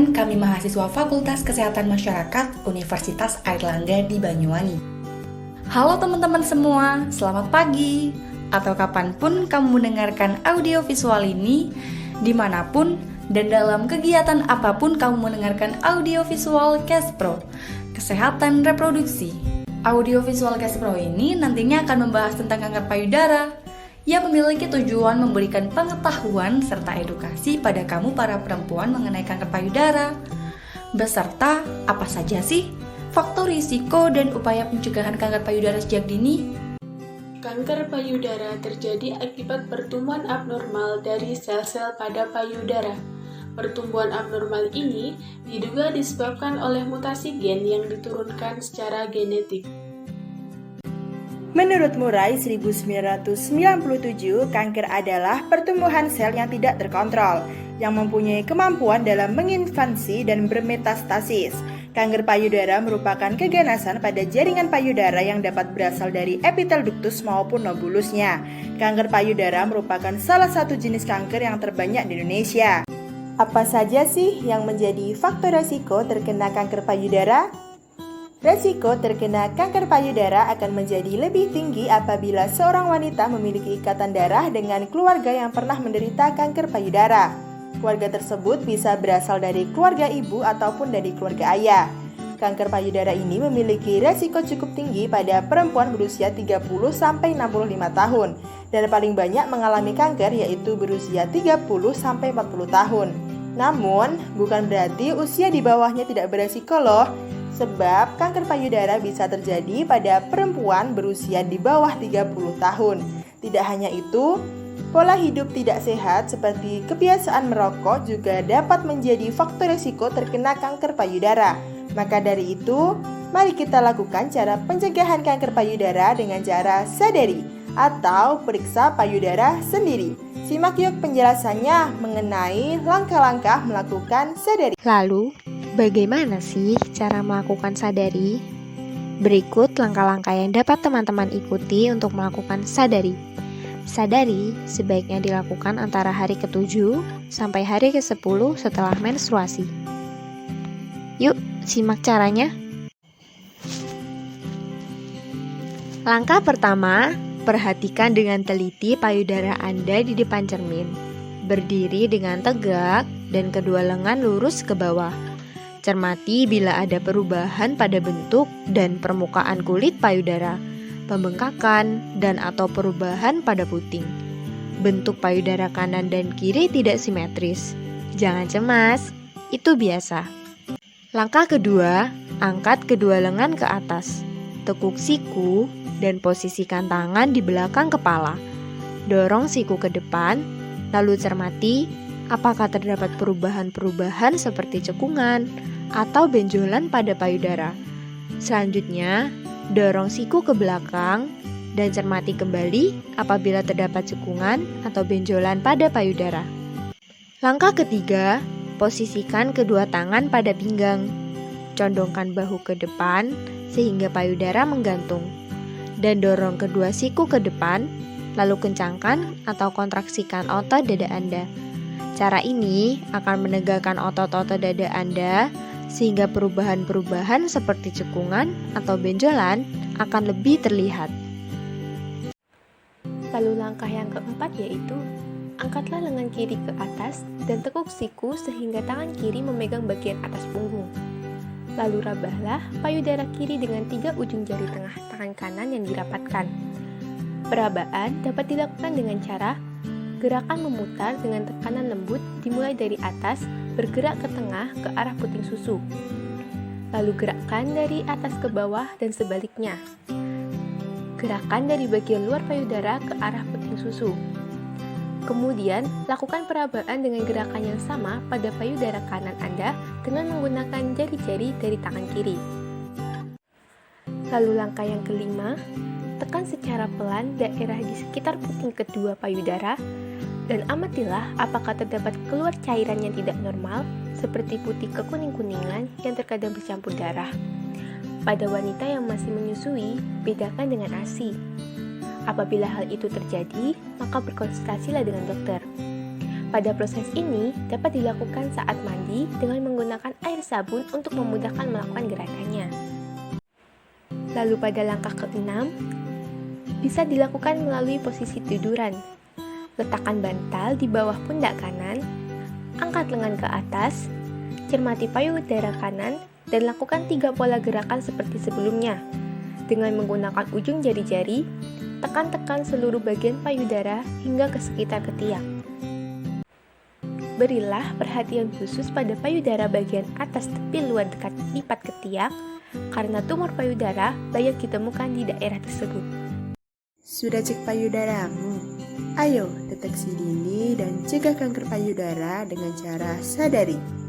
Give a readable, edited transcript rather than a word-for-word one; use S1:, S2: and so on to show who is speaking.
S1: Perkenalkan, kami mahasiswa Fakultas Kesehatan Masyarakat Universitas Airlangga di Banyuwangi. Halo teman-teman semua, selamat pagi atau kapanpun kamu mendengarkan audio visual ini, dimanapun dan dalam kegiatan apapun kamu mendengarkan audio visual Kespro, Kesehatan Reproduksi. Audio visual Kespro ini nantinya akan membahas tentang kanker payudara, yang memiliki tujuan memberikan pengetahuan serta edukasi pada kamu para perempuan mengenai kanker payudara, beserta apa saja sih faktor risiko dan upaya pencegahan kanker payudara sejak dini.
S2: Kanker payudara terjadi akibat pertumbuhan abnormal dari sel-sel pada payudara. Pertumbuhan abnormal ini diduga disebabkan oleh mutasi gen yang diturunkan secara genetik.
S3: Menurut Murray 1997, kanker adalah pertumbuhan sel yang tidak terkontrol, yang mempunyai kemampuan dalam menginvasi dan bermetastasis. Kanker payudara merupakan keganasan pada jaringan payudara yang dapat berasal dari epitel ductus maupun nobulusnya. Kanker payudara merupakan salah satu jenis kanker yang terbanyak di Indonesia. Apa saja sih yang menjadi faktor resiko terkena kanker payudara? Resiko terkena kanker payudara akan menjadi lebih tinggi apabila seorang wanita memiliki ikatan darah dengan keluarga yang pernah menderita kanker payudara. Keluarga tersebut bisa berasal dari keluarga ibu ataupun dari keluarga ayah. Kanker payudara ini memiliki resiko cukup tinggi pada perempuan berusia 30-65 tahun dan paling banyak mengalami kanker yaitu berusia 30-40 tahun. Namun, bukan berarti usia di bawahnya tidak beresiko loh. Sebab kanker payudara bisa terjadi pada perempuan berusia di bawah 30 tahun. Tidak hanya itu, pola hidup tidak sehat seperti kebiasaan merokok juga dapat menjadi faktor risiko terkena kanker payudara. Maka dari itu, mari kita lakukan cara pencegahan kanker payudara dengan cara sadari atau periksa payudara sendiri. Simak yuk penjelasannya mengenai langkah-langkah melakukan sadari.
S4: Lalu, bagaimana sih cara melakukan sadari? Berikut langkah-langkah yang dapat teman-teman ikuti untuk melakukan sadari. Sadari sebaiknya dilakukan antara hari ke-7 sampai hari ke-10 setelah menstruasi. Yuk, simak caranya. Langkah pertama, perhatikan dengan teliti payudara Anda di depan cermin. Berdiri dengan tegak dan kedua lengan lurus ke bawah. Cermati bila ada perubahan pada bentuk dan permukaan kulit payudara, pembengkakan, dan atau perubahan pada puting. Bentuk payudara kanan dan kiri tidak simetris. Jangan cemas, itu biasa. Langkah kedua, angkat kedua lengan ke atas. Tekuk siku dan posisikan tangan di belakang kepala. Dorong siku ke depan, lalu cermati apakah terdapat perubahan-perubahan seperti cekungan atau benjolan pada payudara. Selanjutnya, dorong siku ke belakang dan cermati kembali apabila terdapat cekungan atau benjolan pada payudara. Langkah ketiga, posisikan kedua tangan pada pinggang. Condongkan bahu ke depan sehingga payudara menggantung. Dan dorong kedua siku ke depan, lalu kencangkan atau kontraksikan otot dada Anda. Cara ini akan menegakkan otot-otot dada Anda sehingga perubahan-perubahan seperti cekungan atau benjolan akan lebih terlihat.
S5: Lalu langkah yang keempat yaitu angkatlah lengan kiri ke atas dan tekuk siku sehingga tangan kiri memegang bagian atas punggung. Lalu rabahlah payudara kiri dengan 3 ujung jari tengah tangan kanan yang dirapatkan. Perabaan dapat dilakukan dengan cara gerakan memutar dengan tekanan lembut dimulai dari atas bergerak ke tengah ke arah puting susu. Lalu gerakan dari atas ke bawah dan sebaliknya. Gerakan dari bagian luar payudara ke arah puting susu. Kemudian, lakukan perabaan dengan gerakan yang sama pada payudara kanan Anda dengan menggunakan jari-jari dari tangan kiri. Lalu langkah yang kelima, tekan secara pelan daerah di sekitar puting kedua payudara dan amatilah apakah terdapat keluar cairan yang tidak normal seperti putih kekuning-kuningan yang terkadang bercampur darah. Pada wanita yang masih menyusui, bedakan dengan ASI. Apabila hal itu terjadi, maka berkonsultasilah dengan dokter. Pada proses ini dapat dilakukan saat mandi dengan menggunakan air sabun untuk memudahkan melakukan gerakannya. Lalu pada langkah ke-6, bisa dilakukan melalui posisi tiduran. Letakkan bantal di bawah pundak kanan, angkat lengan ke atas, cermati payudara kanan, dan lakukan 3 pola gerakan seperti sebelumnya. Dengan menggunakan ujung jari-jari, tekan-tekan seluruh bagian payudara hingga ke sekitar ketiak. Berilah perhatian khusus pada payudara bagian atas tepi luar dekat lipat ketiak, karena tumor payudara banyak ditemukan di daerah tersebut.
S3: Sudah cek payudaramu? Ayo deteksi dini dan cegah kanker payudara dengan cara sadari.